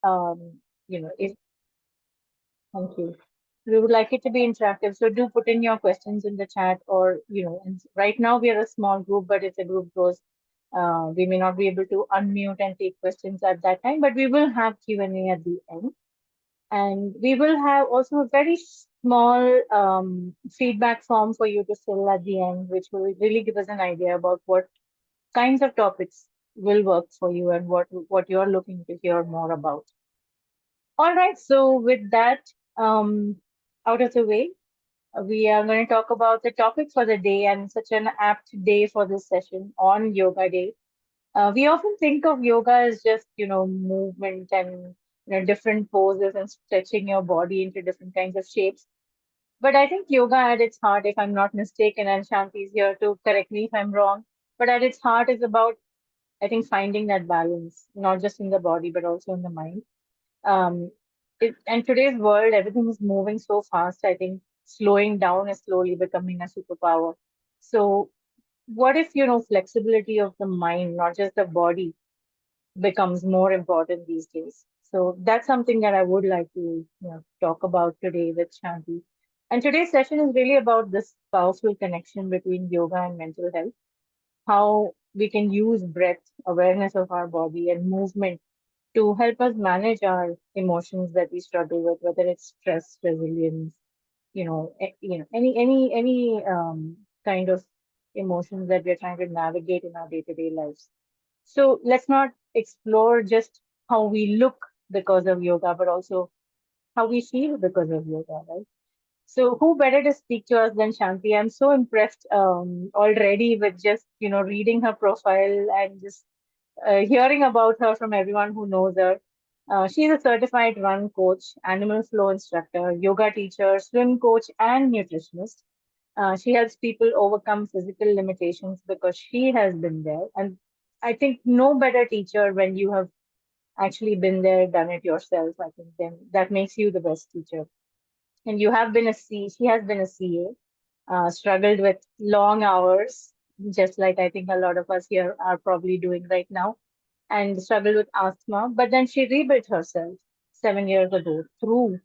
If thank you. We would like it to be interactive, so do put in your questions in the chat, or and right now we are a small group, but if the group grows, we may not be able to unmute and take questions at that time, but we will have Q&A at the end. And we will have also a very small feedback form for you to fill at the end, which will really give us an idea about what kinds of topics will work for you and what you're looking to hear more about. All right, so with that out of the way, we are going to talk about the topic for the day, and such an apt day for this session on Yoga Day. We often think of yoga as just, movement and, different poses and stretching your body into different kinds of shapes. But I think yoga at its heart, if I'm not mistaken, and Shanti is here to correct me if I'm wrong, but at its heart is about, I think, finding that balance, not just in the body, but also in the mind. Um, and today's world, everything is moving so fast. I think slowing down is slowly becoming a superpower. So, what if, flexibility of the mind, not just the body, becomes more important these days? So that's something that I would like to, talk about today with Shanti. And today's session is really about this powerful connection between yoga and mental health, how we can use breath, awareness of our body, and movement to help us manage our emotions that we struggle with, whether it's stress, resilience, any kind of emotions that we're trying to navigate in our day-to-day lives. So let's not explore just how we look because of yoga, but also how we feel because of yoga, right? So who better to speak to us than Shanti? I'm so impressed already with just, reading her profile and just hearing about her from everyone who knows her. She's a certified run coach, animal flow instructor, yoga teacher, swim coach, and nutritionist. She helps people overcome physical limitations because she has been there. And I think no better teacher when you have actually been there, done it yourself. I think then that makes you the best teacher. And you have been she has been a CA, struggled with long hours, just like I think a lot of us here are probably doing right now, and struggled with asthma. But then she rebuilt herself 7 years ago through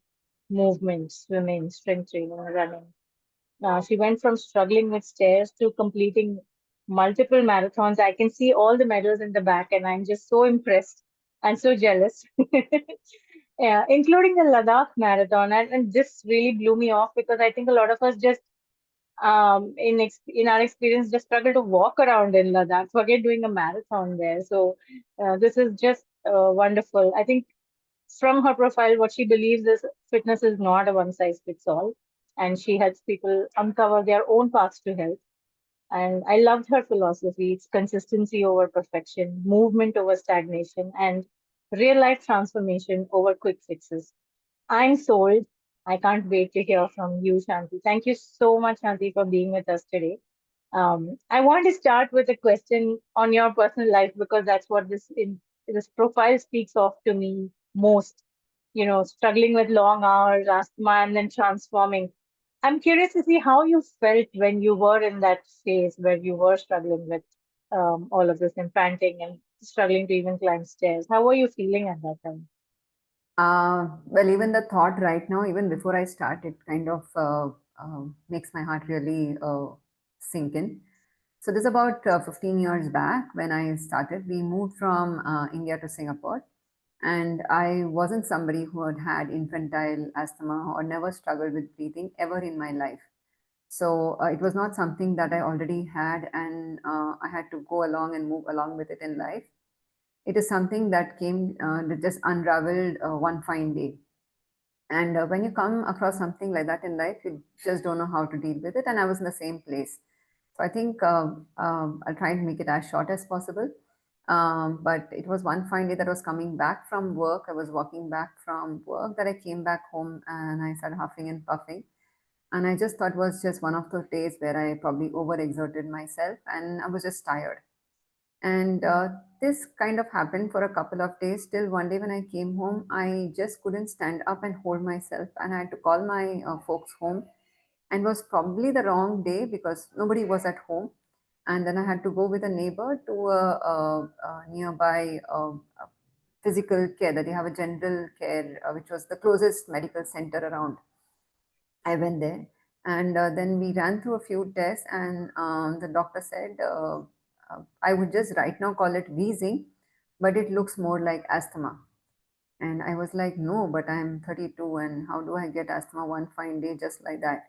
movement, swimming, strength training, running. She went from struggling with stairs to completing multiple marathons. I can see all the medals in the back, and I'm just so impressed and so jealous. Yeah, including the Ladakh marathon. And this really blew me off because I think a lot of us just, in our experience, just struggle to walk around in Ladakh, forget doing a marathon there. So this is just wonderful. I think from her profile, what she believes is fitness is not a one size fits all, and she helps people uncover their own paths to health. And I loved her philosophy. It's consistency over perfection, movement over stagnation, and real life transformation over quick fixes. I'm sold. I can't wait to hear from you, Shanti. Thank you so much, Shanti, for being with us today. I want to start with a question on your personal life because that's what this profile speaks of to me most. Struggling with long hours, asthma, and then transforming. I'm curious to see how you felt when you were in that phase where you were struggling with all of this and panting and struggling to even climb stairs. How were you feeling at that time? Well, even the thought right now, even before I start, it kind of makes my heart really sink in. So this is about 15 years back when I started. We moved from India to Singapore, and I wasn't somebody who had had infantile asthma or never struggled with breathing ever in my life. So it was not something that I already had, and I had to go along and move along with it in life. It is something that came, that just unraveled one fine day. And when you come across something like that in life, you just don't know how to deal with it. And I was in the same place. So I think I'll try and make it as short as possible. But it was one fine day that I was coming back from work. I was walking back from work that I came back home and I started huffing and puffing. And I just thought it was just one of those days where I probably overexerted myself and I was just tired. And this kind of happened for a couple of days. Till one day when I came home, I just couldn't stand up and hold myself, and I had to call my folks home. And was probably the wrong day because nobody was at home. And then I had to go with a neighbor to a nearby physical care, that they have a general care, which was the closest medical center around. I went there, and then we ran through a few tests, and the doctor said, I would just right now call it wheezing, but it looks more like asthma. And I was like, no, but I'm 32, and how do I get asthma one fine day just like that?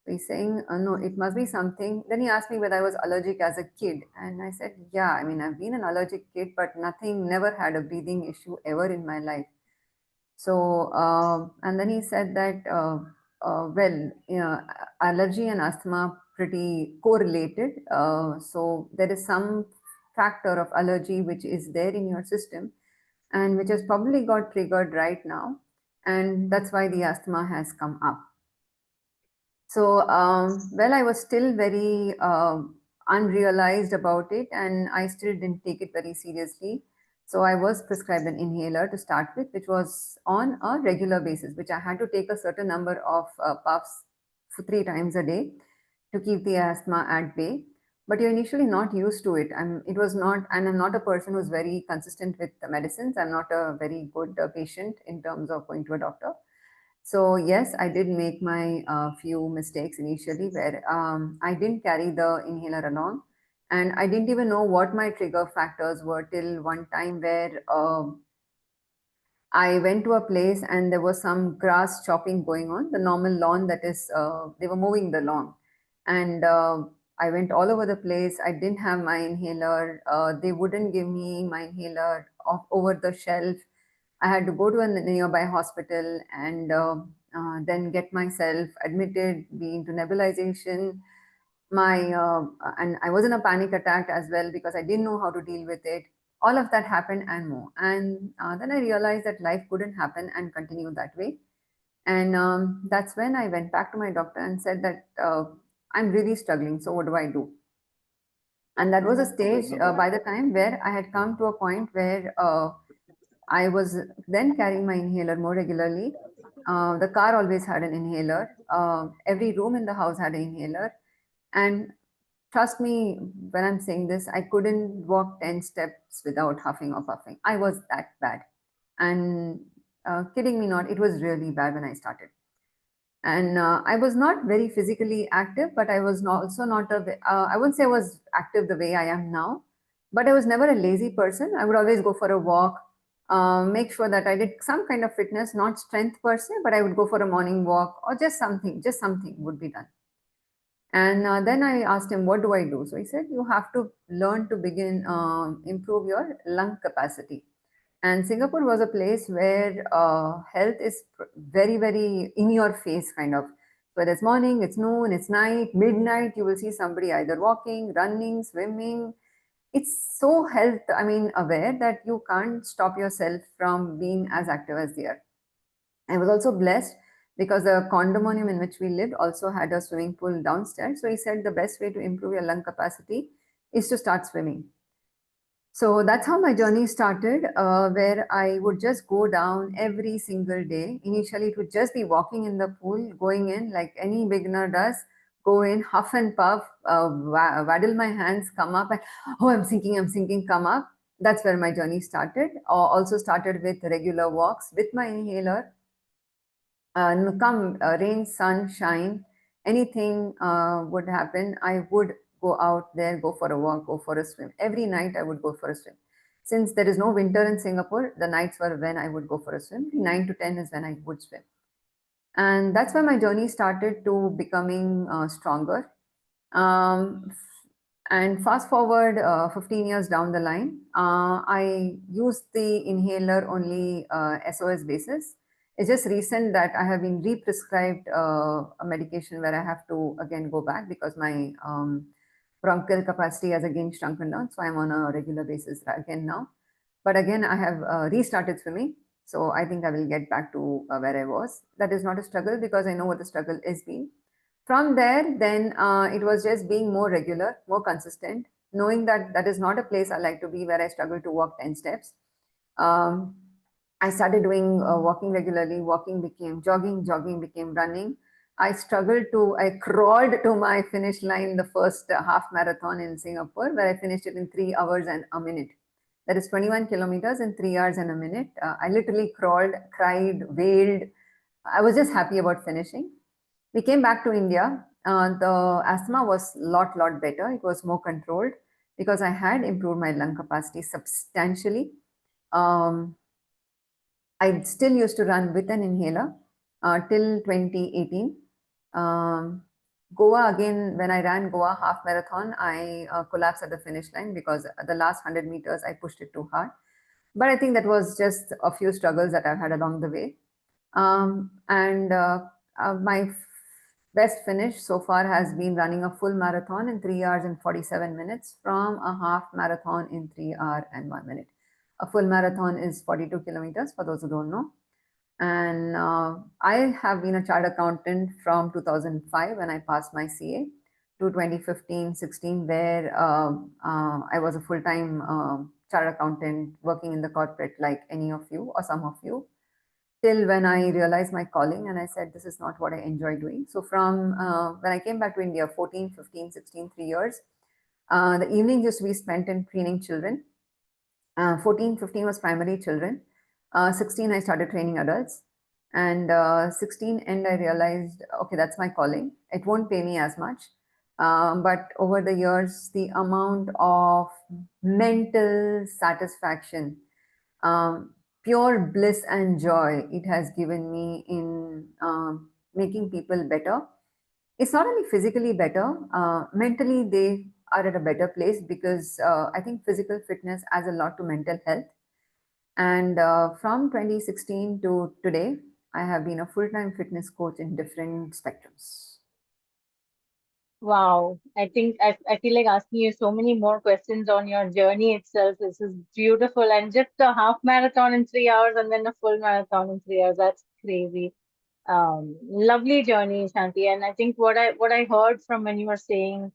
So he's saying, no, it must be something. Then he asked me whether I was allergic as a kid. And I said, yeah, I mean, I've been an allergic kid, but nothing, never had a breathing issue ever in my life. So, and then he said that, well, you know, allergy and asthma pretty correlated. So there is some factor of allergy which is there in your system and which has probably got triggered right now. And that's why the asthma has come up. So, well, I was still very unrealized about it, and I still didn't take it very seriously. So, I was prescribed an inhaler to start with, which was on a regular basis, which I had to take a certain number of puffs for 3 times a day to keep the asthma at bay. But you're initially not used to it. It was not, and I'm not a person who's very consistent with the medicines. I'm not a very good patient in terms of going to a doctor. So yes, I did make my few mistakes initially where I didn't carry the inhaler along, and I didn't even know what my trigger factors were till one time where I went to a place and there was some grass chopping going on, the normal lawn that is, they were mowing the lawn. And I went all over the place. I didn't have my inhaler. They wouldn't give me my inhaler off over the shelf. I had to go to a nearby hospital and then get myself admitted, be into nebulization. My and I was in a panic attack as well because I didn't know how to deal with it. All of that happened and more. And then I realized that life couldn't happen and continue that way. And that's when I went back to my doctor and said that I'm really struggling. So what do I do? And that was a stage by the time where I had come to a point where I was then carrying my inhaler more regularly. The car always had an inhaler. Every room in the house had an inhaler. And trust me, when I'm saying this, I couldn't walk 10 steps without huffing or puffing. I was that bad. And kidding me not, it was really bad when I started. And I was not very physically active, but I was also not I wouldn't say I was active the way I am now, but I was never a lazy person. I would always go for a walk, make sure that I did some kind of fitness, not strength per se, but I would go for a morning walk or just something would be done. And then I asked him, what do I do? So he said, you have to learn to begin, improve your lung capacity. And Singapore was a place where health is very, very in your face, kind of. Whether it's morning, it's noon, it's night, midnight, you will see somebody either walking, running, swimming. It's so health, aware that you can't stop yourself from being as active as they are. I was also blessed because the condominium in which we lived also had a swimming pool downstairs. So he said the best way to improve your lung capacity is to start swimming. So that's how my journey started, where I would just go down every single day. Initially, it would just be walking in the pool, going in like any beginner does, go in, huff and puff, waddle my hands, come up, and oh, I'm sinking, come up. That's where my journey started. Also started with regular walks with my inhaler. Come rain, sun, shine, anything would happen, I would go out there, go for a walk, go for a swim. Every night I would go for a swim. Since there is no winter in Singapore, the nights were when I would go for a swim. 9 to 10 is when I would swim. And that's where my journey started to becoming stronger. Um, and fast forward 15 years down the line, I used the inhaler only SOS basis. It's just recent that I have been re-prescribed a medication where I have to again go back because my bronchial capacity has again shrunken down. So I'm on a regular basis again now. But again, I have restarted swimming. So I think I will get back to where I was. That is not a struggle because I know what the struggle is been. From there, then it was just being more regular, more consistent, knowing that that is not a place I like to be where I struggle to walk 10 steps. Um, I started doing walking regularly. Walking became jogging, jogging became running. I crawled to my finish line the first half marathon in Singapore, where I finished it in 3 hours and a minute. That is 21 kilometers in 3 hours and a minute. I literally crawled, cried, wailed. I was just happy about finishing. We came back to India. The asthma was lot better. It was more controlled because I had improved my lung capacity substantially. Um, I still used to run with an inhaler till 2018. Um, Goa again, when I ran Goa half marathon, I collapsed at the finish line because the last 100 meters I pushed it too hard. But I think that was just a few struggles that I've had along the way. And my best finish so far has been running a full marathon in 3 hours and 47 minutes from a half marathon in 3 hours and 1 minute. A full marathon is 42 kilometers for those who don't know. And I have been a chartered accountant from 2005 when I passed my CA to 2015-16, where I was a full-time chartered accountant working in the corporate like any of you or some of you, till when I realized my calling and I said, this is not what I enjoy doing. So from when I came back to India, 14, 15, 16, 3 years, the evenings used to be spent in training children. 14, 15 was primary children. 16, I started training adults. And 16 and I realized, okay, that's my calling. It won't pay me as much. But over the years, the amount of mental satisfaction, pure bliss and joy it has given me in making people better. It's not only physically better, mentally they are at a better place because I think physical fitness adds a lot to mental health. And from 2016 to today, I have been a full-time fitness coach in different spectrums. Wow. I feel like asking you so many more questions on your journey itself. This is beautiful. And just a half marathon in 3 hours and then a full marathon in 3 hours. That's crazy. Lovely journey, Shanti. And I think what I heard from when you were saying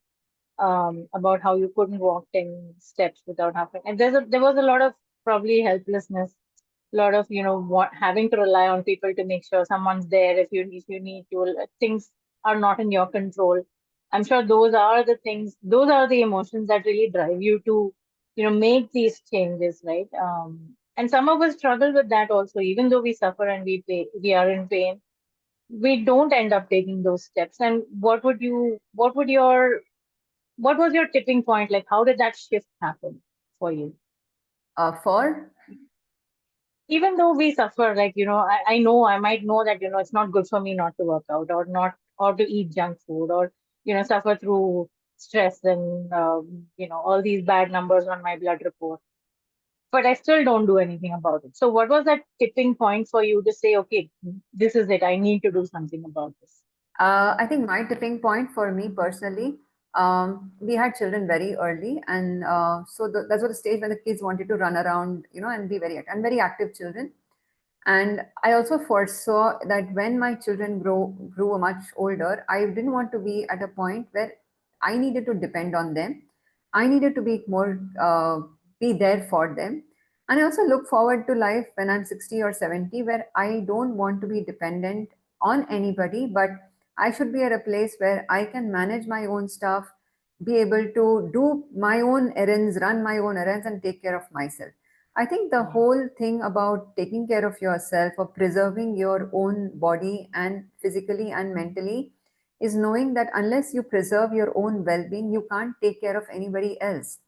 about how you couldn't walk 10 steps without having, and there was a lot of probably helplessness, a lot of, having to rely on people to make sure someone's there if you need to. Things are not in your control. I'm sure those are the emotions that really drive you to, make these changes, right? And some of us struggle with that also, even though we suffer and we are in pain, we don't end up taking those steps. And what was your tipping point? Like, how did that shift happen for you? For Even though we suffer, like, I know, I might know that, it's not good for me not to work out or not, or to eat junk food or, suffer through stress and, all these bad numbers on my blood report. But I still don't do anything about it. So what was that tipping point for you to say, okay, this is it. I need to do something about this? I think my tipping point for me personally, we had children very early, and so that's what the stage when the kids wanted to run around, and be and very active children. And I also foresaw that when my children grew much older, I didn't want to be at a point where I needed to depend on them. I needed to be more be there for them. And I also look forward to life when I'm 60 or 70, where I don't want to be dependent on anybody, but I should be at a place where I can manage my own stuff, be able to do my own errands, run my own errands, and take care of myself. I think the Wow. whole thing about taking care of yourself or preserving your own body and physically and mentally is knowing that unless you preserve your own well being, you can't take care of anybody else.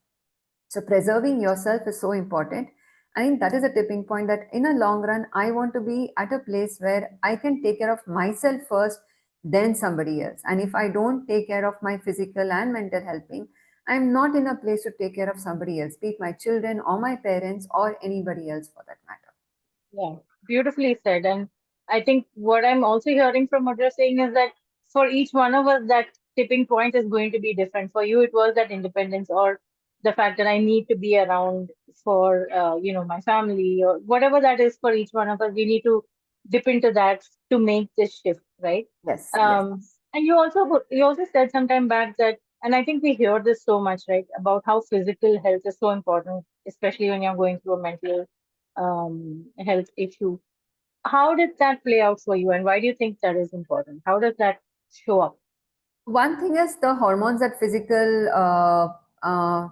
So, preserving yourself is so important. I think that is a tipping point that in a long run, I want to be at a place where I can take care of myself first, then somebody else. And if I don't take care of my physical and mental health being, I'm not in a place to take care of somebody else, be it my children or my parents or anybody else for that matter. Yeah, beautifully said. And I think what I'm also hearing from what you're saying is that for each one of us, that tipping point is going to be different. For you, it was that independence or the fact that I need to be around for, my family or whatever that is for each one of us. We need to dip into that to make this shift, right? Yes, yes. And you also said some time back that, and I think we hear this so much, right, about how physical health is so important, especially when you're going through a mental health issue. How did that play out for you, and why do you think that is important? How does that show up? One thing is the hormones that physical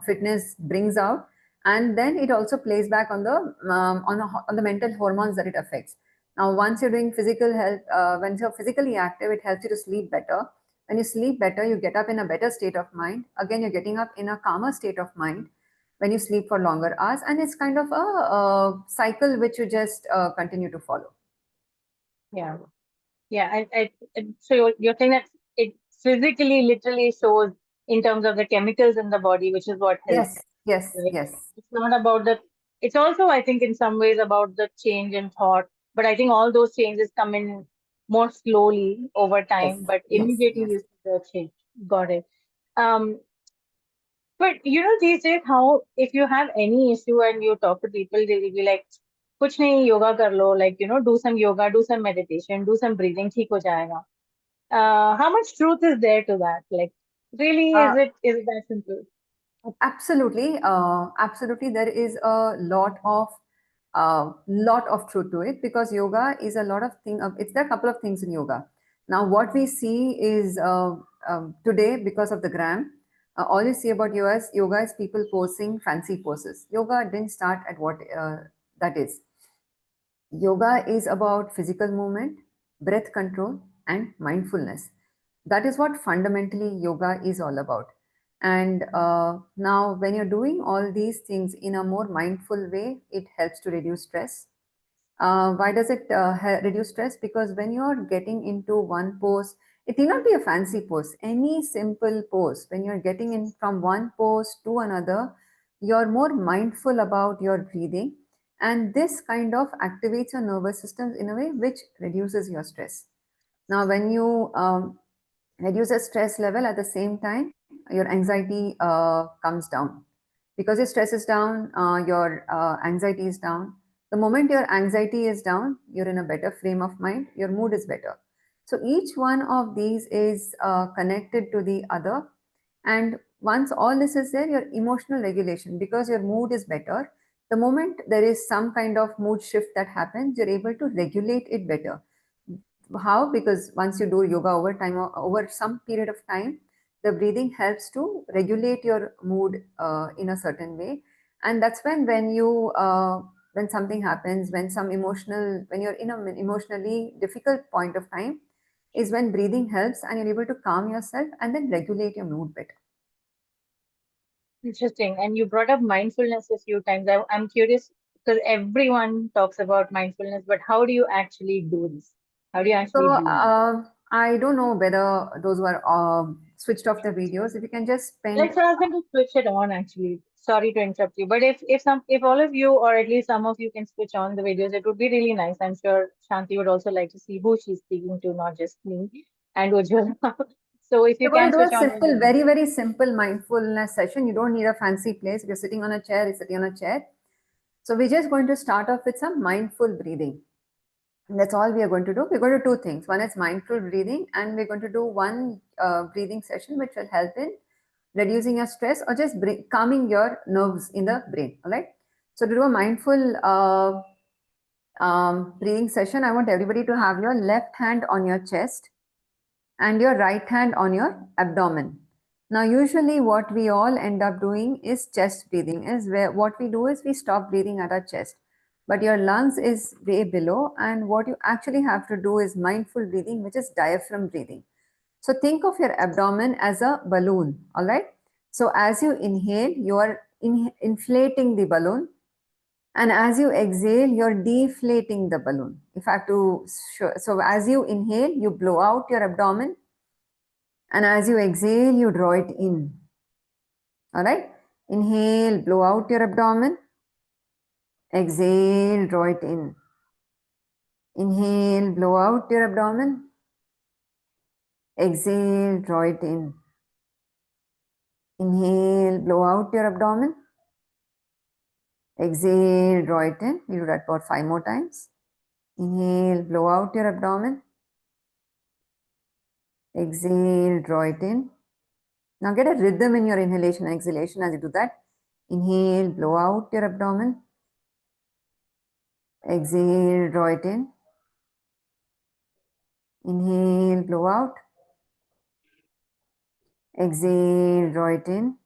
fitness brings out, and then it also plays back on the mental hormones that it affects. Now, once you're doing physical health, when you're physically active, it helps you to sleep better. When you sleep better, you get up in a better state of mind. Again, you're getting up in a calmer state of mind when you sleep for longer hours, and it's kind of a cycle which you just continue to follow. Yeah. Yeah. So you're saying that it physically, literally shows in terms of the chemicals in the body, which is what helps, Yes, yes, right? yes, It's not about the, it's also, I think, in some ways about the change in thought, but I think all those changes come in more slowly over yes, time, but yes, immediately yes. you see the change. Got it. Um, but these days, how if you have any issue and you talk to people, they will be like, कुछ नहीं yoga कर लो, like do some yoga, do some meditation, do some breathing, ठीक हो जाएगा. How much truth is there to that? Like, really, Uh, is it that simple? Absolutely, absolutely. There is lot of truth to it because yoga is a lot of thing. It's there are a couple of things in yoga. Now, what we see is today because of the gram, all you see about yoga is people posing fancy poses. Yoga didn't start at what that is. Yoga is about physical movement, breath control, and mindfulness. That is what fundamentally yoga is all about. And now, when you're doing all these things in a more mindful way, it helps to reduce stress. Why does it reduce stress? Because when you're getting into one pose, it need not be a fancy pose, any simple pose. When you're getting in from one pose to another, you're more mindful about your breathing. And this kind of activates your nervous system in a way which reduces your stress. Now, when you reduce the stress level at the same time, your anxiety comes down because your stress is down, your anxiety is down. The moment your anxiety is down, you're in a better frame of mind, your mood is better. So each one of these is connected to the other. And once all this is there, your emotional regulation, because your mood is better, the moment there is some kind of mood shift that happens, you're able to regulate it better. How? Because once you do yoga over time, or over some period of time, the breathing helps to regulate your mood in a certain way. And that's when something happens, when you're in an emotionally difficult point of time, is when breathing helps and you're able to calm yourself and then regulate your mood better. Interesting. And you brought up mindfulness a few times. I'm curious because everyone talks about mindfulness, but how do you actually do this? How do you So actually do it? I don't know whether those who are switched off their videos, if you can just spend. Let's ask them to switch it on, actually. Sorry to interrupt you, but if all of you or at least some of you can switch on the videos, it would be really nice. I'm sure Shanti would also like to see who she's speaking to, not just me and Ujjwala. So if you You're going can to do a switch on your simple, video. very, very simple mindfulness session. You don't need a fancy place. If you're sitting on a chair, you're sitting on a chair. So we're just going to start off with some mindful breathing. And that's all we are going to do. We're going to do two things. One is mindful breathing, and we're going to do one breathing session which will help in reducing your stress or just calming your nerves in the brain. All right. So to do a mindful breathing session, I want everybody to have your left hand on your chest and your right hand on your abdomen. Now, usually, what we all end up doing is chest breathing. Is where what we do is we stop breathing at our chest, but your lungs is way below, and what you actually have to do is mindful breathing, which is diaphragm breathing. So, think of your abdomen as a balloon. All right. So, as you inhale, you are inflating the balloon, and as you exhale, you're deflating the balloon. If I have to show, so as you inhale, you blow out your abdomen, and as you exhale, you draw it in. All right. Inhale, blow out your abdomen. Exhale, draw it in. Inhale, blow out your abdomen. Exhale, draw it in. Inhale, blow out your abdomen. Exhale, draw it in. You do that about 5 more times. Inhale, blow out your abdomen. Exhale, draw it in. Now get a rhythm in your inhalation and exhalation as you do that. Inhale, blow out your abdomen. Exhale, draw it in. Inhale, blow out. Exhale, draw it in.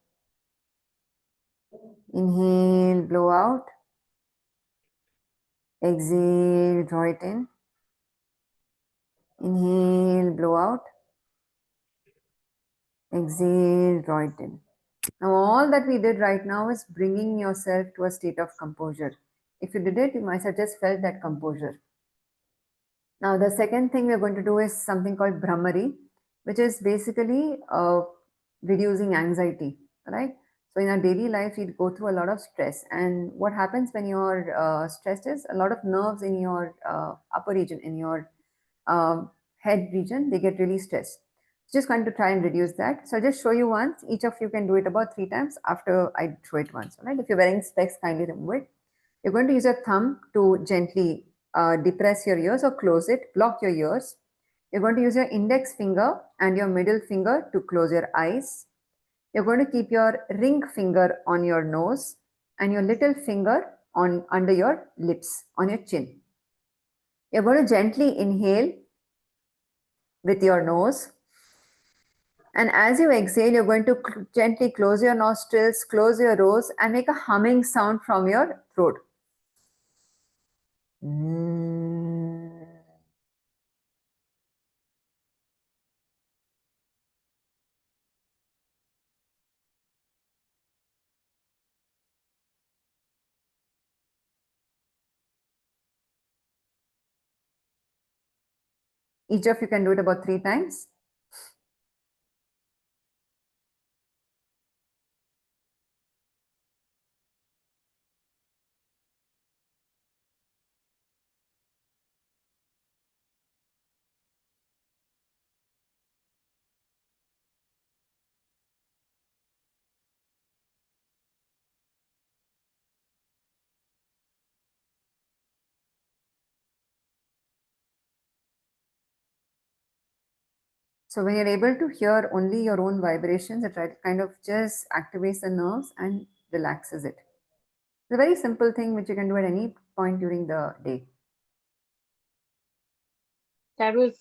Inhale, blow out. Exhale, draw it in. Inhale, blow out. Exhale, draw it in. Now, all that we did right now is bringing yourself to a state of composure. If you did it, you might have just felt that composure. Now, the second thing we're going to do is something called Brahmari, which is basically reducing anxiety, right? So, in our daily life, we go through a lot of stress. And what happens when you're stressed is a lot of nerves in your upper region, in your head region, they get really stressed. Just going to try and reduce that. So, I'll just show you once. Each of you can do it about 3 times after I show it once, right? If you're wearing specs, kindly remove it. You're going to use your thumb to gently depress your ears or close it, block your ears. You're going to use your index finger and your middle finger to close your eyes. You're going to keep your ring finger on your nose and your little finger on under your lips, on your chin. You're going to gently inhale with your nose. And as you exhale, you're going to gently close your nostrils, close your nose, and make a humming sound from your throat. Each of you can do it about 3 times. So when you're able to hear only your own vibrations, it kind of just activates the nerves and relaxes it. It's a very simple thing which you can do at any point during the day. That was,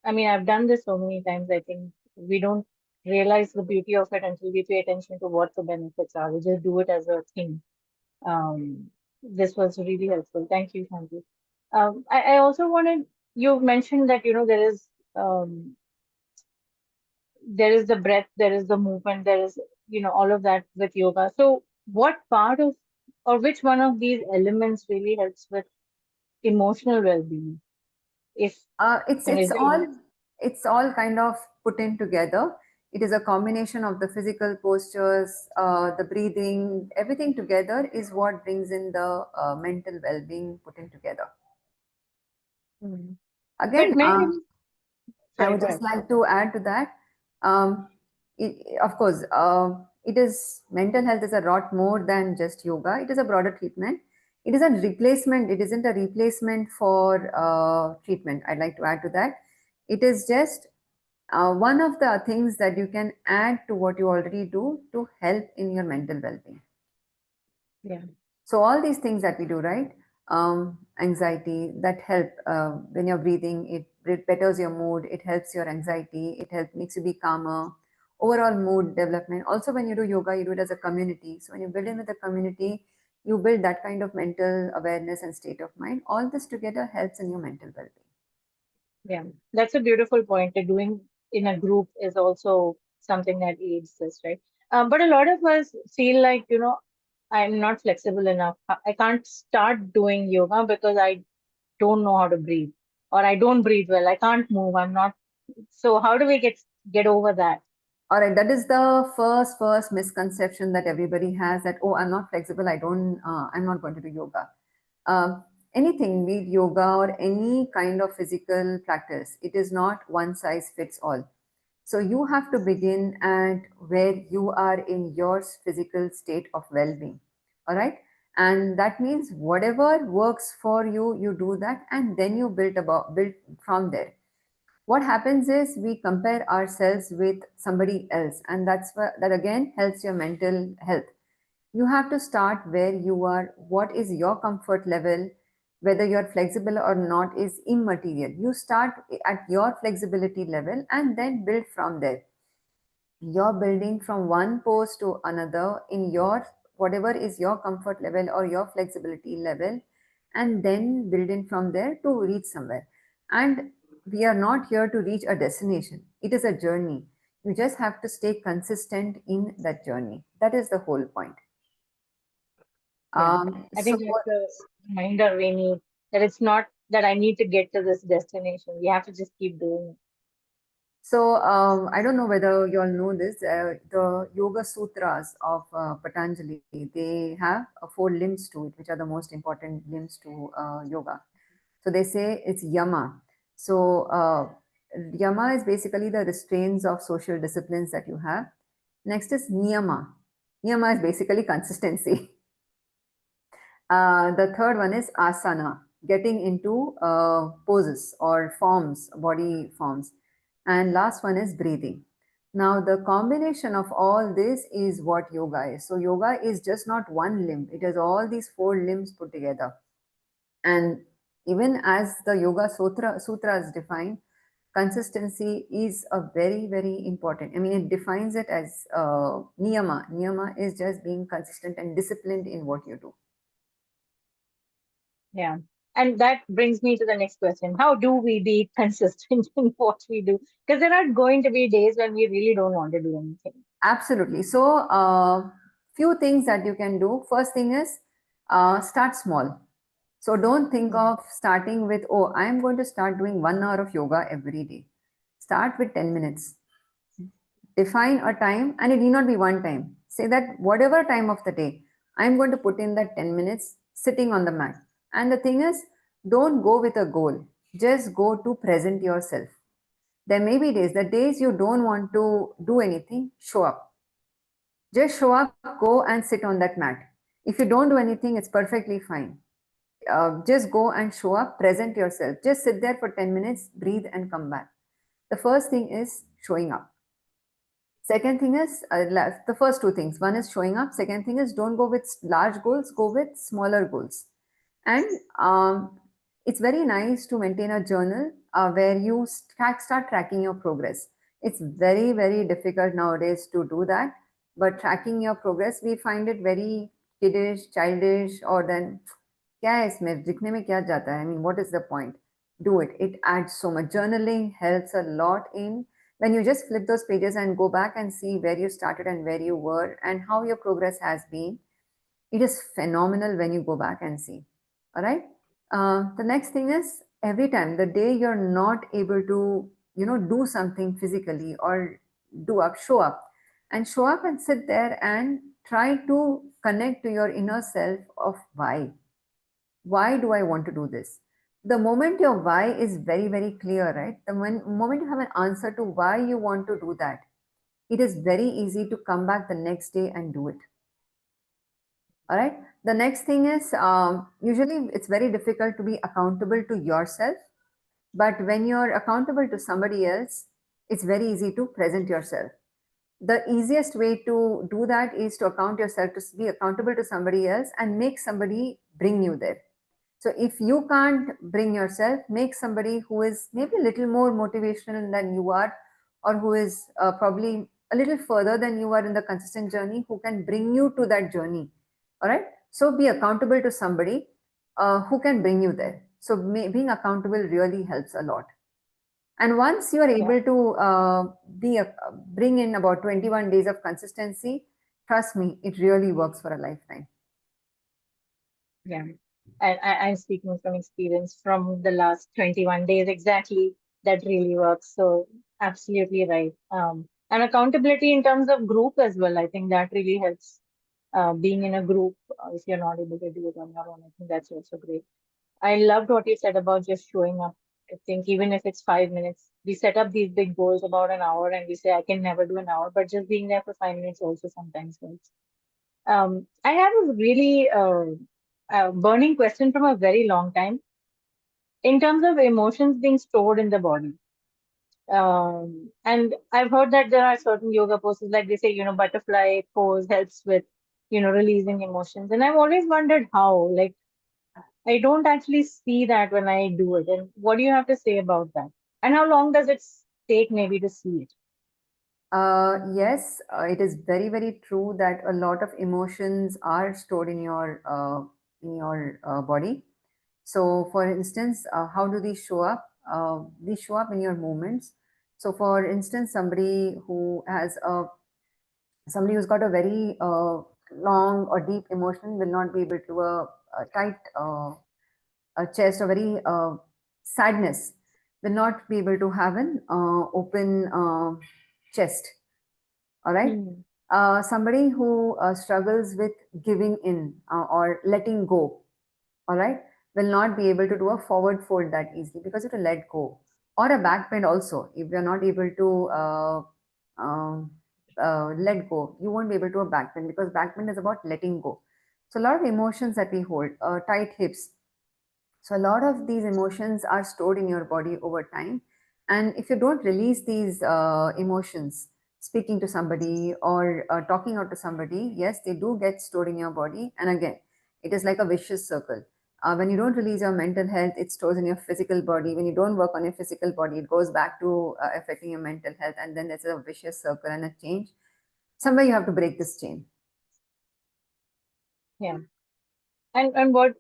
I mean, I've done this so many times. I think we don't realize the beauty of it until we pay attention to what the benefits are. We just do it as a thing. This was really helpful. Thank you, Shanti. I also wanted, you mentioned that, there is the breath, there is the movement, there is, all of that with yoga. So what part of, or which one of these elements really helps with emotional well-being? If Uh, you it's can it's assume. all it's all kind of put in together. It is a combination of the physical postures, the breathing, everything together is what brings in the mental well-being put in together. Hmm. But Again, maybe, I sorry, would go just ahead. like to add to that. Of course, it is mental health is a lot more than just yoga. It is a broader treatment. It is a replacement. It isn't a replacement for treatment. I'd like to add to that. It is just one of the things that you can add to what you already do to help in your mental well-being. Yeah, So all these things that we do, right? Anxiety that help when you're breathing, it betters your mood. It helps your anxiety. It helps makes you be calmer. Overall mood development. Also, when you do yoga, you do it as a community. So when you build in with a community, you build that kind of mental awareness and state of mind. All this together helps in your mental well-being. yeah. That's a beautiful point. That doing in a group is also something that aids this, right? But a lot of us feel like, I'm not flexible enough. I can't start doing yoga because I don't know how to breathe, or I don't breathe well. I can't move. I'm not. So how do we get over that? All right, that is the first misconception that everybody has that, oh, I'm not flexible. I'm not going to do yoga. Anything, be it yoga or any kind of physical practice, it is not one size fits all. So you have to begin at where you are in your physical state of well-being. All right. And that means whatever works for you, you do that, and then you build from there. What happens is we compare ourselves with somebody else, and that again helps your mental health. You have to start where you are. What is your comfort level? Whether you're flexible or not is immaterial. You start at your flexibility level and then build from there. You're building from one pose to another in your whatever is your comfort level or your flexibility level, and then build in from there to reach somewhere. And we are not here to reach a destination, it is a journey. You just have to stay consistent in that journey. That is the whole point. Yeah. I So think that's the reminder we need, that it's not that I need to get to this destination. We have to just keep doing it. I don't know whether you all know this. The Yoga Sutras of Patanjali, they have 4 limbs to it, which are the most important limbs to yoga. So they say it's yama. So yama is basically the restraints of social disciplines that you have. Next is niyama. Niyama is basically consistency. The third one is asana, getting into poses or forms, body forms. And last one is breathing. Now, the combination of all this is what yoga is. So, yoga is just not one limb, it has all these 4 limbs put together. And even as the Yoga Sutras define, consistency is a very, very important. I mean, it defines it as niyama. Niyama is just being consistent and disciplined in what you do. Yeah. And that brings me to the next question. How do we be consistent in what we do? Because there are going to be days when we really don't want to do anything. Absolutely. So, few things that you can do. First thing is start small. So don't think Mm. of starting with, oh, I'm going to start doing 1 hour of yoga every day. Start with 10 minutes. Define a time, and it need not be one time. Say that whatever time of the day, I'm going to put in that 10 minutes sitting on the mat. And the thing is, don't go with a goal. Just go to present yourself. There may be days, the days you don't want to do anything, show up. Just show up, go and sit on that mat. If you don't do anything, it's perfectly fine. Just go and show up, present yourself. Just sit there for 10 minutes, breathe, and come back. The first thing is showing up. Second thing is the first 2 things. One is showing up. Second thing is don't go with large goals, go with smaller goals. And it's very nice to maintain a journal where you start tracking your progress. It's very, very difficult nowadays to do that. But tracking your progress, we find it very kiddish, childish, or then क्या है इसमें दिखने में क्या जाता है? I mean, what is the point? Do it. It adds so much. Journaling helps a lot in when you just flip those pages and go back and see where you started and where you were and how your progress has been. It is phenomenal when you go back and see. All right. The next thing is every time the day you're not able to, do something physically or show up and sit there and try to connect to your inner self of why. Why do I want to do this? The moment your why is very, very clear, right? The moment you have an answer to why you want to do that, it is very easy to come back the next day and do it. All right. The next thing is usually it's very difficult to be accountable to yourself, but when you're accountable to somebody else, it's very easy to present yourself. The easiest way to do that is to account yourself to be accountable to somebody else and make somebody bring you there. So if you can't bring yourself, make somebody who is maybe a little more motivational than you are, or who is probably a little further than you are in the consistent journey, who can bring you to that journey. All right. So be accountable to somebody who can bring you there. So being accountable really helps a lot. And once you are Yeah. able to bring in about 21 days of consistency, trust me, it really works for a lifetime. Yeah. And I'm speaking from experience from the last 21 days exactly. That really works. So absolutely right. And accountability in terms of group as well. I think that really helps. Being in a group, if you're not able to do it on your own, I think that's also great. I loved what you said about just showing up. I think even if it's 5 minutes, we set up these big goals about an hour and we say, I can never do an hour, but just being there for 5 minutes also sometimes helps. I have a really burning question from a very long time in terms of emotions being stored in the body. And I've heard that there are certain yoga poses, like they say, butterfly pose helps with, releasing emotions. And I've always wondered how, like, I don't actually see that when I do it. And what do you have to say about that? And how long does it take maybe to see it? Yes, it is very, very true that a lot of emotions are stored in your body. So, for instance, how do these show up? These show up in your movements. So, for instance, somebody who's got a very long or deep emotion will not be able to a tight chest or very sadness will not be able to have an open chest. All right. Hmm. Somebody who struggles with giving in or letting go, all right, will not be able to do a forward fold that easily because you have to let go. Or a back bend also, if you're not able to um, let go, you won't be able to a back bend because back bend is about letting go. So a lot of emotions that we hold, tight hips, so a lot of these emotions are stored in your body over time. And if you don't release these emotions, speaking to somebody or talking out to somebody, yes, they do get stored in your body. And again, it is like a vicious circle. When you don't release your mental health, it stores in your physical body. When you don't work on your physical body, it goes back to affecting your mental health. And then there's a vicious circle and a change. Somewhere you have to break this chain. Yeah. And what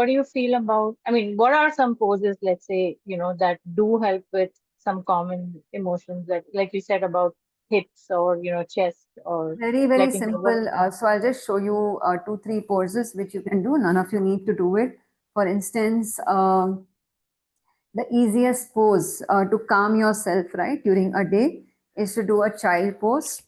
do you feel about, I mean, what are some poses, let's say, that do help with some common emotions that, like you said, about hips or, chest or Very, very letting go? What? simple. So I'll just show you two, three poses which you can do. None of you need to do it. For instance, the easiest pose to calm yourself, right, during a day is to do a child pose.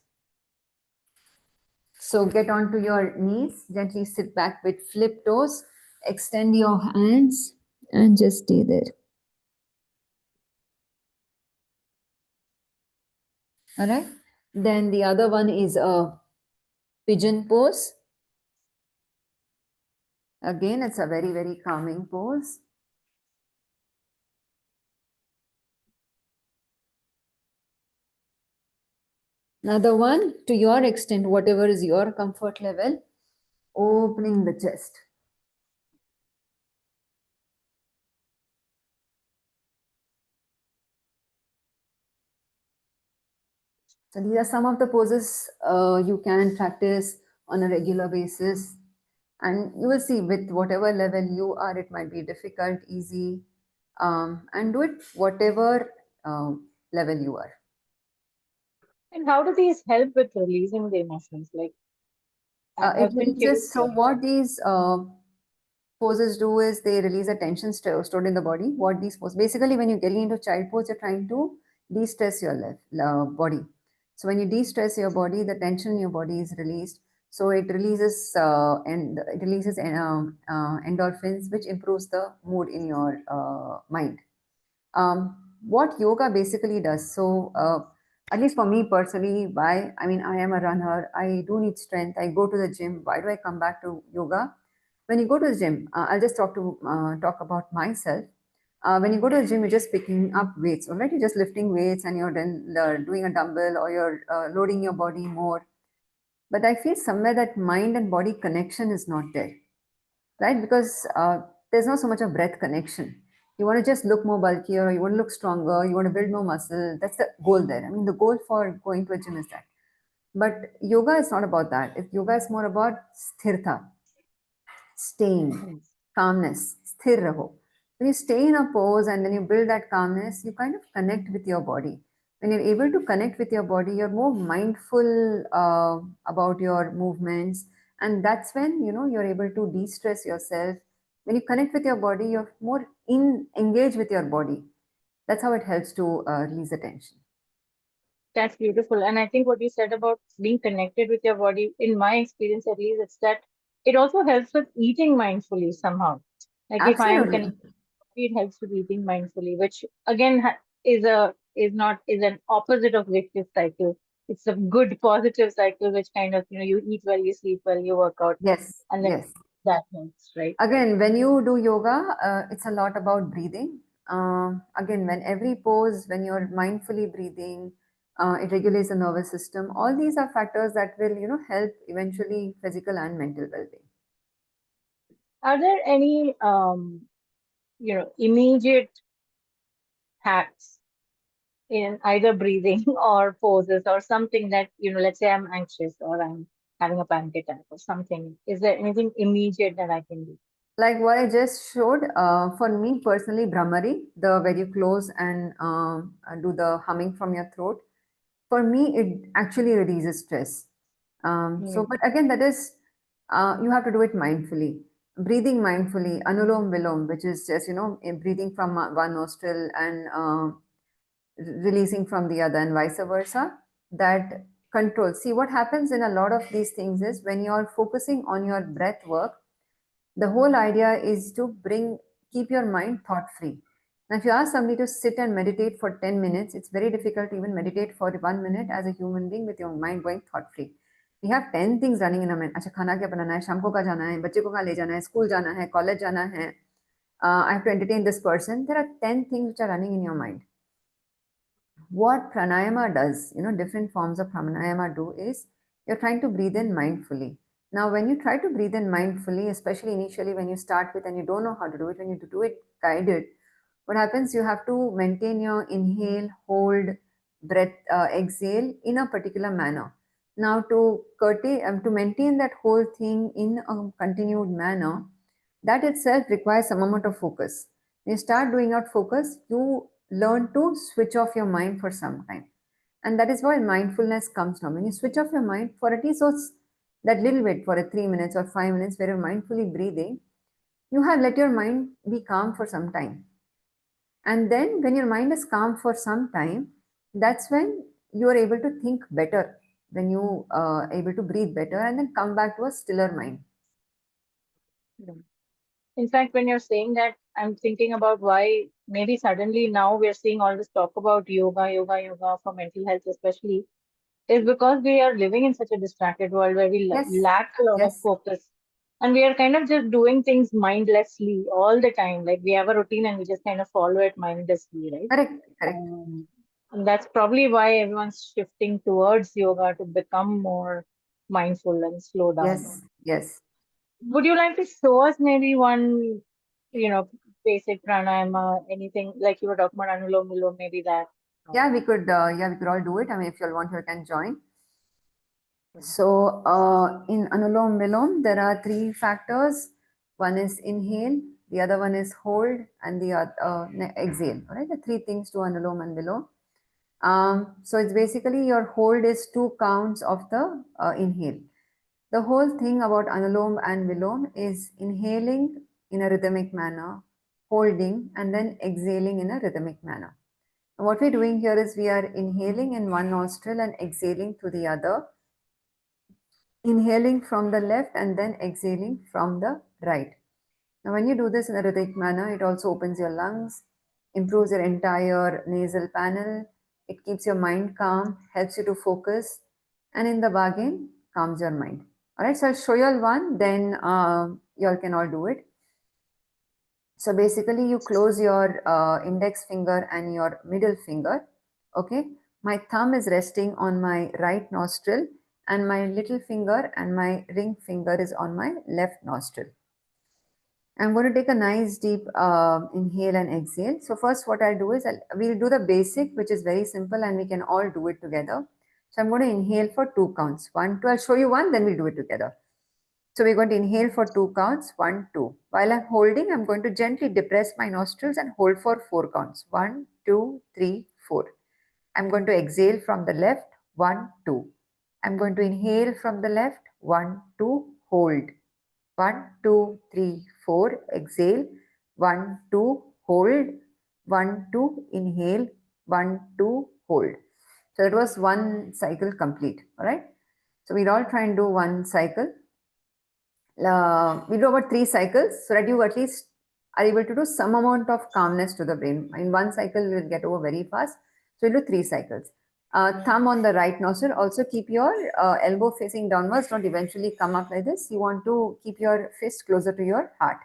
So get onto your knees, gently sit back with flip toes, extend your hands, and just stay there. All right. Then the other one is a pigeon pose. Again, it's a very, very calming pose. Another one, to your extent, whatever is your comfort level, opening the chest. So these are some of the poses you can practice on a regular basis. And you will see with whatever level you are, it might be difficult, easy, and do it whatever level you are. And how do these help with releasing the emotions? Like, It I've been curious. releases, so what these poses do is they release the tension stored in the body. What these poses, basically, when you're getting into child pose, you're trying to de-stress your body. So when you de-stress your body, the tension in your body is released. So it releases endorphins, which improves the mood in your mind. What yoga basically does. So, at least for me personally, why? I mean, I am a runner. I do need strength. I go to the gym. Why do I come back to yoga? When you go to the gym, I'll just talk about myself. When you go to the gym, you're just picking up weights, all right? You're just lifting weights and you're then doing a dumbbell or you're loading your body more. But I feel somewhere that mind and body connection is not there, right? Because there's not so much of breath connection. You want to just look more bulkier, you want to look stronger, you want to build more muscle. That's the goal there. I mean, the goal for going to a gym is that. But yoga is not about that. Yoga is more about sthirtha, staying, Hmm. calmness, sthir raho. When you stay in a pose and then you build that calmness, you kind of connect with your body. When you're able to connect with your body, you're more mindful about your movements, and that's when you're able to de-stress yourself. When you connect with your body, you're more in engaged with your body. That's how it helps to release the tension. That's beautiful. And I think what you said about being connected with your body, in my experience at least, it's that it also helps with eating mindfully somehow. Like if I am Absolutely. connected, it helps with eating mindfully, which again is an opposite of vicious cycle. It's a good positive cycle, which kind of, you eat well, you sleep well, you work out, Yes, and then yes. that helps, right? Again, when you do yoga, it's a lot about breathing. Again, when every pose, when you're mindfully breathing, it regulates the nervous system. All these are factors that will, help eventually physical and mental well-being. Are there any immediate hacks in either breathing or poses or something that, let's say I'm anxious or I'm having a panic attack or something. Is there anything immediate that I can do? Like what I just showed, for me personally, Brahmari, the where you close and do the humming from your throat, for me, it actually releases stress. Yeah. But again, that is, you have to do it mindfully. Breathing mindfully, anulom vilom, which is just, breathing from one nostril and releasing from the other, and vice versa. That control. See, what happens in a lot of these things is when you're focusing on your breath work, the whole idea is to keep your mind thought free. Now, if you ask somebody to sit and meditate for 10 minutes, it's very difficult to even meditate for 1 minute as a human being with your mind going thought free. We have 10 things running in our mind. अच्छा खाना क्या बनाना है, शाम को कहाँ जाना है, बच्चे को कहाँ ले जाना है, स्कूल जाना है, कॉलेज जाना है, I have to entertain this person. There are 10 things which are running in your mind. What pranayama does, different forms of pranayama do is you're trying to breathe in mindfully. Now, when you try to breathe in mindfully, especially initially when you start with and you don't know how to do it, when you do it guided, what happens, you have to maintain your inhale, hold, breath, exhale in a particular manner. Now, to maintain that whole thing in a continued manner, that itself requires some amount of focus. When you start doing out focus, you learn to switch off your mind for some time. And that is why mindfulness comes from. When you switch off your mind for at least that little bit for a 3 minutes or 5 minutes where you're mindfully breathing, you have let your mind be calm for some time. And then when your mind is calm for some time, that's when you are able to think better, when you are able to breathe better and then come back to a stiller mind. Yeah. In fact, when you're saying that, I'm thinking about why maybe suddenly now we're seeing all this talk about yoga, yoga, yoga for mental health, especially, is because we are living in such a distracted world where we Yes, lack a lot of yes, focus. And we are kind of just doing things mindlessly all the time. Like we have a routine and we just kind of follow it mindlessly, right? correct, correct. And that's probably why everyone's shifting towards yoga to become more mindful and slow down. Yes, yes. Would you like to show us maybe one, you know, basic pranayama, anything like you were talking about Anulom Vilom, maybe that? Yeah, Um, we could all do it. I mean, if you all want, you can join. yeah. So, in Anulom Vilom, there are three factors. One is inhale, the other one is hold, and the other exhale. All right, the three things to Anulom and Vilom. So it's basically your hold is 2 counts of the inhale. The whole thing about Anulom and Vilom is inhaling in a rhythmic manner, holding, and then exhaling in a rhythmic manner. And what we're doing here is we are inhaling in one nostril and exhaling through the other, inhaling from the left and then exhaling from the right. Now, when you do this in a rhythmic manner, it also opens your lungs, improves your entire nasal panel, it keeps your mind calm, helps you to focus, and in the bargain, calms your mind. All right, so I'll show you all one, then you all can all do it. So basically, you close your index finger and your middle finger. Okay, my thumb is resting on my right nostril, and my little finger and my ring finger is on my left nostril. I'm going to take a nice deep inhale and exhale. So first, what I'll do is we'll do the basic, which is very simple, and we can all do it together. So I'm going to inhale for 2 counts. 1, 2. I'll show you one, then we'll do it together. So we're going to inhale for 2 counts, 1, 2. While I'm holding, I'm going to gently depress my nostrils and hold for 4 counts. 1, 2, 3, 4. I'm going to exhale from the left, 1, 2. I'm going to inhale from the left, 1, 2, hold. 1, 2, 3, 4. Exhale. 1, 2, hold. 1, 2, inhale. 1, 2, hold. So that was one cycle complete. All right. So we'll all try and do one cycle. We do about 3 cycles so that you at least are able to do some amount of calmness to the brain. In one cycle, you will get over very fast. So we'll do 3 cycles. Thumb on the right nostril. Also keep your elbow facing downwards. Don't eventually come up like this. You want to keep your fist closer to your heart.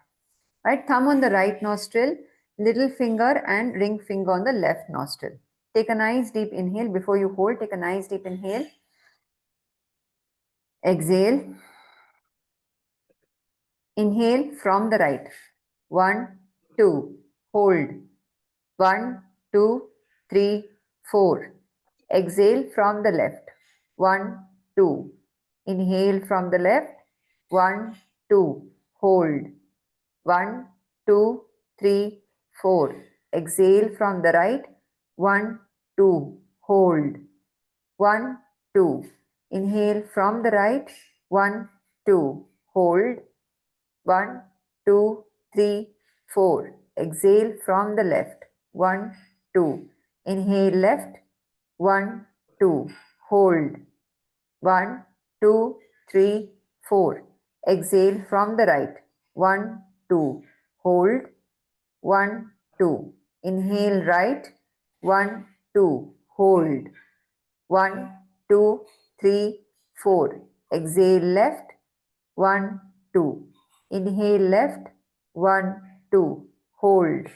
Right? Thumb on the right nostril, little finger and ring finger on the left nostril. Take a nice deep inhale before you hold. Take a nice deep inhale. Exhale. Inhale from the right. 1, 2. Hold. 1, 2, 3, 4. Exhale from the left. 1, 2. Inhale from the left. 1, 2. Hold. 1, 2, 3, 4. Exhale from the right. 1, 2. Hold. 1, 2. Inhale from the right. 1, 2. Hold. 1, 2, 3, 4. Exhale from the left. 1, 2. Inhale left. 1, 2. Hold. 1, 2, 3, 4. Exhale from the right. 1, 2. Hold. 1, 2. Inhale right. 1, 2. Hold. 1, 2, 3, 4. Exhale left. 1, 2. Inhale left. 1, 2. Hold.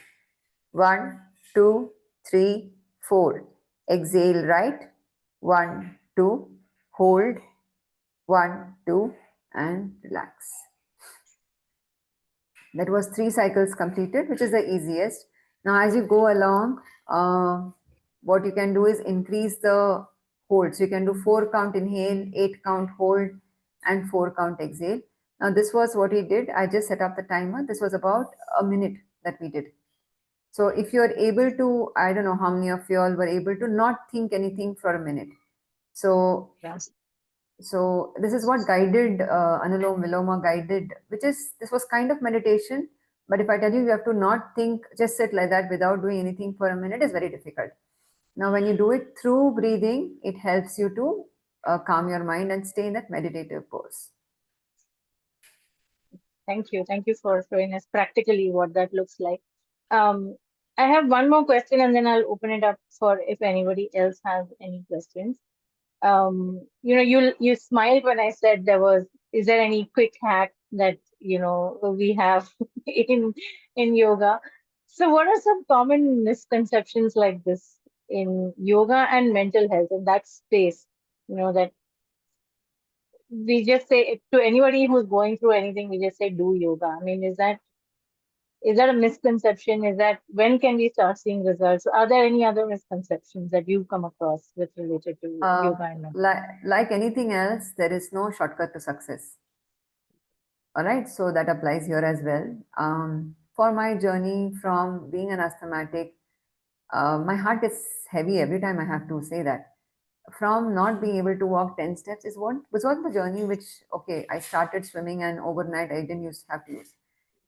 1, 2, 3, 4. Exhale right. 1, 2. Hold. 1, 2, and relax. That was 3 cycles completed, which is the easiest. Now, as you go along, what you can do is increase the hold. So you can do 4 count inhale, 8 count hold, and 4 count exhale. Now, this was what we did. I just set up the timer. This was about a minute that we did. So if you're able to, I don't know how many of you all were able to not think anything for a minute. So Yes. so this is what guided Anulom Viloma guided, which is this was kind of meditation. But if I tell you you have to not think, just sit like that without doing anything for a minute is very difficult. Now, when you do it through breathing, it helps you to calm your mind and stay in that meditative pose. Thank you. Thank you for showing us practically what that looks like. Um, I have one more question and then I'll open it up for if anybody else has any questions. You smiled when I said is there any quick hack that, we have in yoga? So what are some common misconceptions like this in yoga and mental health in that space? That we just say to anybody who's going through anything, we just say do yoga. I mean, is that a misconception? Is that when can we start seeing results? Are there any other misconceptions that you've come across with related to yoga and mental health? Like anything else, there is no shortcut to success. All right, so that applies here as well. For my journey from being an asthmatic, my heart is heavy every time I have to say that. From not being able to walk 10 steps is what was what the journey which, okay, I started swimming and overnight I didn't used to have to use.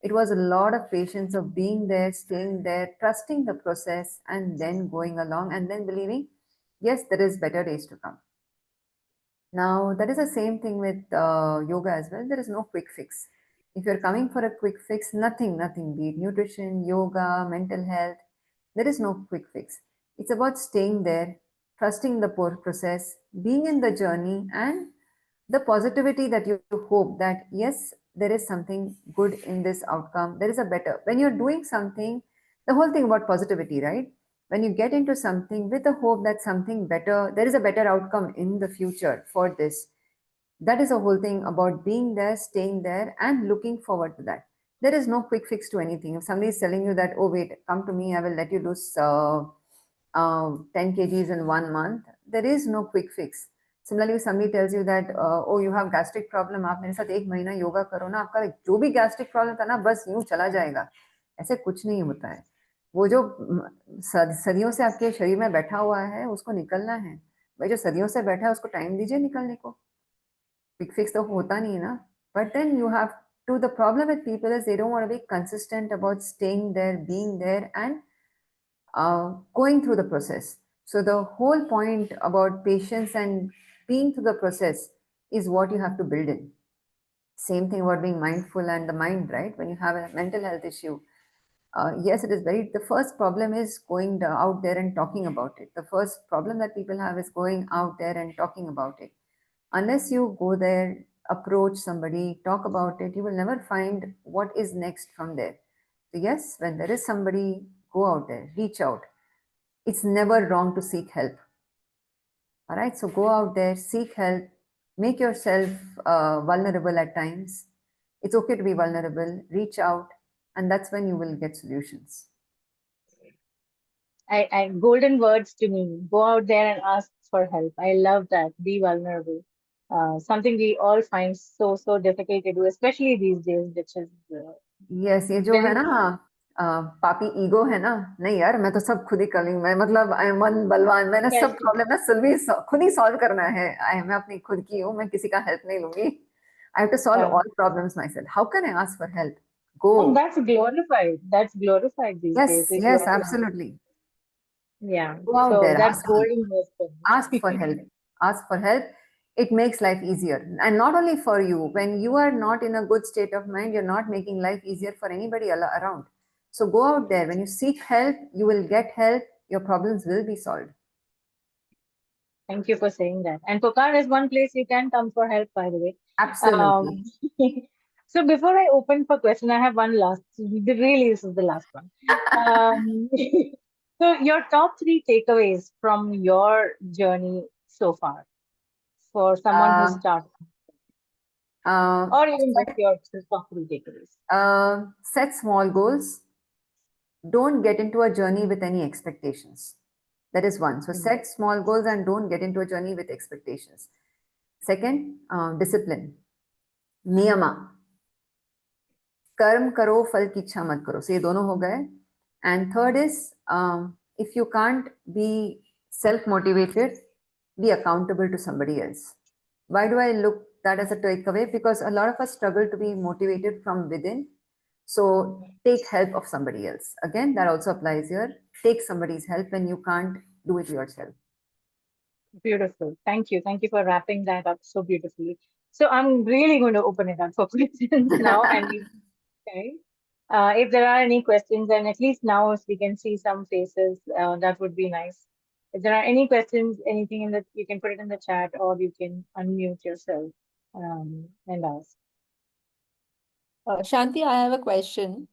It was a lot of patience of being there, staying there, trusting the process, and then going along and then believing, yes, there is better days to come. Now, that is the same thing with yoga as well. There is no quick fix. If you're coming for a quick fix, nothing, be it nutrition, yoga, mental health, there is no quick fix. It's about staying there, trusting the process, being in the journey, and the positivity that you hope that, yes, there is something good in this outcome. There is a better. When you're doing something, the whole thing about positivity, right? When you get into something with the hope that something better, there is a better outcome in the future for this. That is the whole thing about being there, staying there, and looking forward to that. There is no quick fix to anything. If somebody is telling you that, oh, wait, come to me, I will let you lose 10 kgs in 1 month, there is no quick fix. Similarly, if somebody tells you that, oh, you have gastric problem, आप मेरे साथ 1 महीना योगा करो ना, आपका जो भी gastric problem था ना, बस यूं चला जाएगा. ऐसे कुछ नहीं होता है. वो जो सदियों से आपके शरीर में बैठा हुआ है, उसको निकलना है. भाई जो सदियों से बैठा है, उसको टाइम दीजिए निकलने को. Quick fix तो होता नहीं है ना. But then you have to, the problem with people is they don't want to be consistent about staying there, being there, and going through the process. So the whole point about patience and being through the process is what you have to build in. Same thing about being mindful and the mind, right? When you have a mental health issue, yes, it is very. The first problem is going out there and talking about it. The first problem that people have is going out there and talking about it. Unless you go there, approach somebody, talk about it, you will never find what is next from there. So yes, when there is somebody, go out there, reach out. It's never wrong to seek help. All right, so go out there, seek help, make yourself vulnerable at times. It's okay to be vulnerable, reach out, and that's when you will get solutions. I golden words to me. Go out there and ask for help. I love that. Be vulnerable. Something we all find so difficult to do, especially these days, which is yes, ये जो है very ना पापी ego है ना, नहीं यार मैं तो सब खुद ही कर लूंगी, मैं मतलब आई मन बलवान, मैंने सब selfish. प्रॉब्लम ना खुद ही सॉल्व करना है, मैं अपनी खुद की हूँ, मैं किसी का हेल्प नहीं लूंगी, I have to solve Yeah. All problems my self, how can I ask for help, go, And that's glorified. That's glorified these yes days if you yes are in. Absolutely, Yeah. go out So there, that's golden words for ask for me. help, ask for help. It makes life easier, and not only for you. When you are not in a good state of mind, you're not making life easier for anybody around. So go out there. When you seek help, you will get help, your problems will be solved. Thank you for saying that. And Pukar is one place you can come for help, by the way. Absolutely. Um, so before I open for question, I have one last. Really, this is the last one. Um, so your top three takeaways from your journey so far for someone who's uh, starting, uh, or even just set, your top three takeaways. set small goals. Don't get into a journey with any expectations. That is one. So Mm. set small goals and don't get into a journey with expectations. Second, discipline. Niyama. कर्म करो फल की इच्छा मत करो, so ये दोनों हो गए. And third is, if you can't be self motivated, be accountable to somebody else. Why do I look that as a takeaway? Because a lot of us struggle to be motivated from within, so take help of somebody else. Again, that also applies here. Take somebody's help when you can't do it yourself. Beautiful. Thank you. Thank you for wrapping that up so beautifully. So I'm really going to open it up for questions now, and you. Okay. If there are any questions, and at least now if we can see some faces, that would be nice. If there are any questions, anything in the, you can put it in the chat or you can unmute yourself and ask. Shanti, I have a question.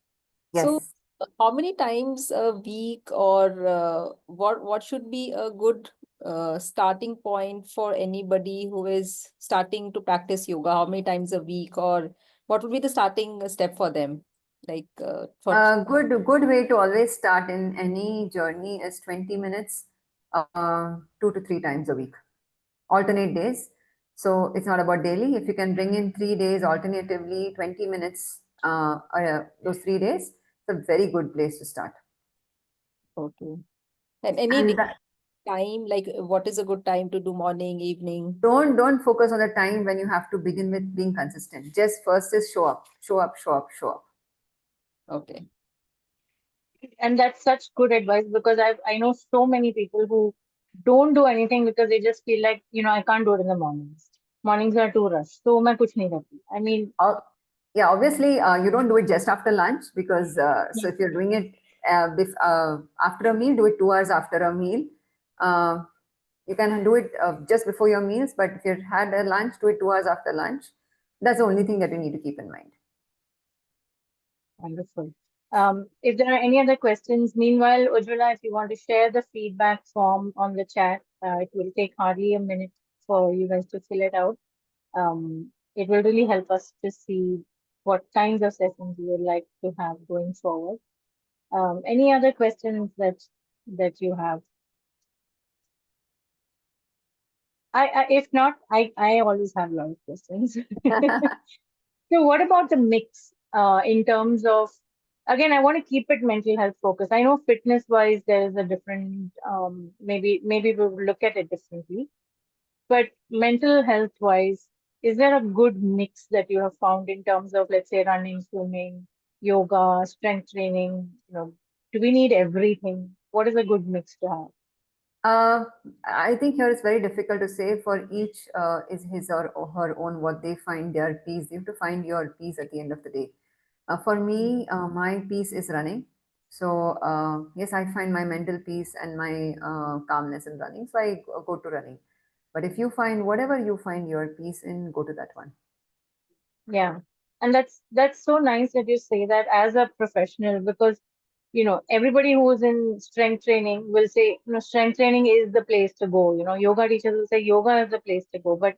So, Yes. how many times a week, or what should be a good starting point for anybody who is starting to practice yoga? How many times a week, or what would be the starting step for them? Like for A good way to always start in any journey is 20 minutes, 2 to 3 times a week, alternate days. So it's not about daily. If you can bring in 3 days alternatively, 20 minutes, those 3 days, it's a very good place to start. Okay. And any And that, time, like what is a good time to do, morning, evening? don't focus on the time when you have to begin with being consistent. Just first is show up, show up, show up, show up. Okay. And that's such good advice because I know so many people who don't do anything because they just feel like, I can't do it in the mornings. Mornings are too rushed. So मैं कुछ नहीं करती. I mean, Yeah, obviously, you don't do it just after lunch, because so yeah, if you're doing it after a meal, do it 2 hours after a meal. Uh, you can do it just before your meals, but if you had a lunch, do it 2 hours after lunch. That's the only thing that you need to keep in mind. wonderful. If there are any other questions, meanwhile, Ujjwala, if you want to share the feedback form on the chat, it will take hardly a minute for you guys to fill it out. It will really help us to see what kinds of sessions you would like to have going forward. Any other questions that you have? If not, I always have a lot of questions. So what about the mix in terms of, again, I want to keep it mental health focused. I know fitness wise there is a different maybe we'll look at it differently. But mental health wise, is there a good mix that you have found in terms of, let's say, running, swimming, yoga, strength training? Do we need everything? What is a good mix to have? I think here it's very difficult to say. For each is his or her own what they find their peace. You have to find your peace at the end of the day. For me, my peace is running. So yes, I find my mental peace and my calmness in running. So I go to running. But if you find whatever you find your peace in, go to that one. Yeah. And that's so nice that you say that as a professional because everybody who is in strength training will say, strength training is the place to go. Yoga teachers will say yoga is the place to go. But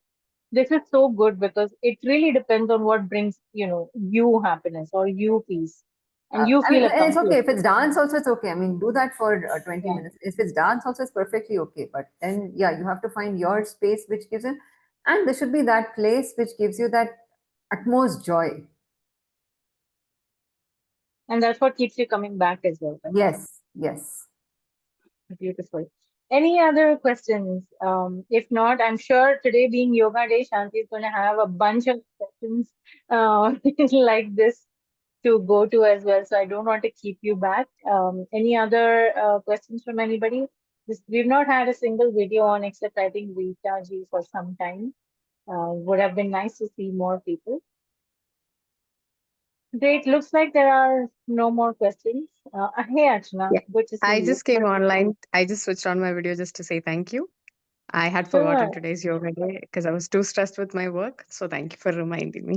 this is so good because it really depends on what brings, you happiness or you peace. And you I mean, feel it's okay. accomplished. If it's dance also, it's okay. I mean, do that for 20 Yeah. minutes. If it's dance also, it's perfectly okay. But then, yeah, you have to find your space which gives it. And there should be that place which gives you that utmost joy. And that's what keeps you coming back as well, right? Yes, yes. Beautiful. Any other questions? If not, I'm sure today being Yoga Day, Shanti is going to have a bunch of questions uh, like this to go to as well. So I don't want to keep you back. Any other questions from anybody? We've not had a single video on except I think Rita ji for some time. Would have been nice to see more people. Great. Looks like there are no more questions. Hey, Archana, Yeah. good to see I you. just came online. I just switched on my video just to say thank you. I had forgotten Sure. today's yoga day because I was too stressed with my work. So thank you for reminding me.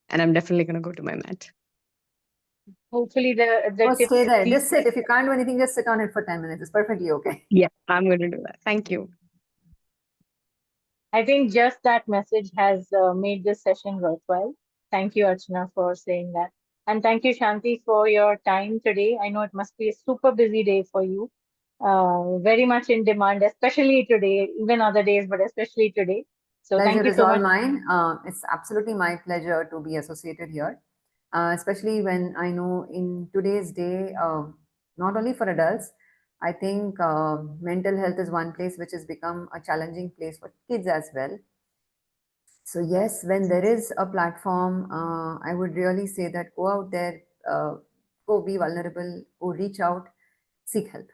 And I'm definitely going to go to my mat. Hopefully the Oh, tips stay there. these Just sit. If you can't do anything, just sit on it for 10 minutes. It's perfectly okay. Yeah, I'm going to do that. Thank you. I think just that message has made this session worthwhile. Thank you, Archana, for saying that. And thank you, Shanti, for your time today. I know it must be a super busy day for you. Very much in demand, especially today, even other days, but especially today. So thank Pleasure you is so all much. mine. It's absolutely my pleasure to be associated here, especially when I know in today's day, not only for adults, I think mental health is one place which has become a challenging place for kids as well. So, yes, when there is a platform, I would really say that go out there, go be vulnerable, go reach out, seek help.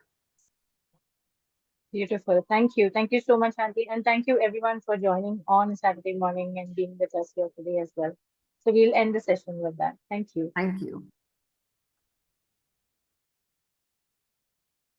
Beautiful. Thank you. Thank you so much, Shanti. And thank you everyone for joining on Saturday morning and being with us here today as well. So we'll end the session with that. Thank you. Thank you.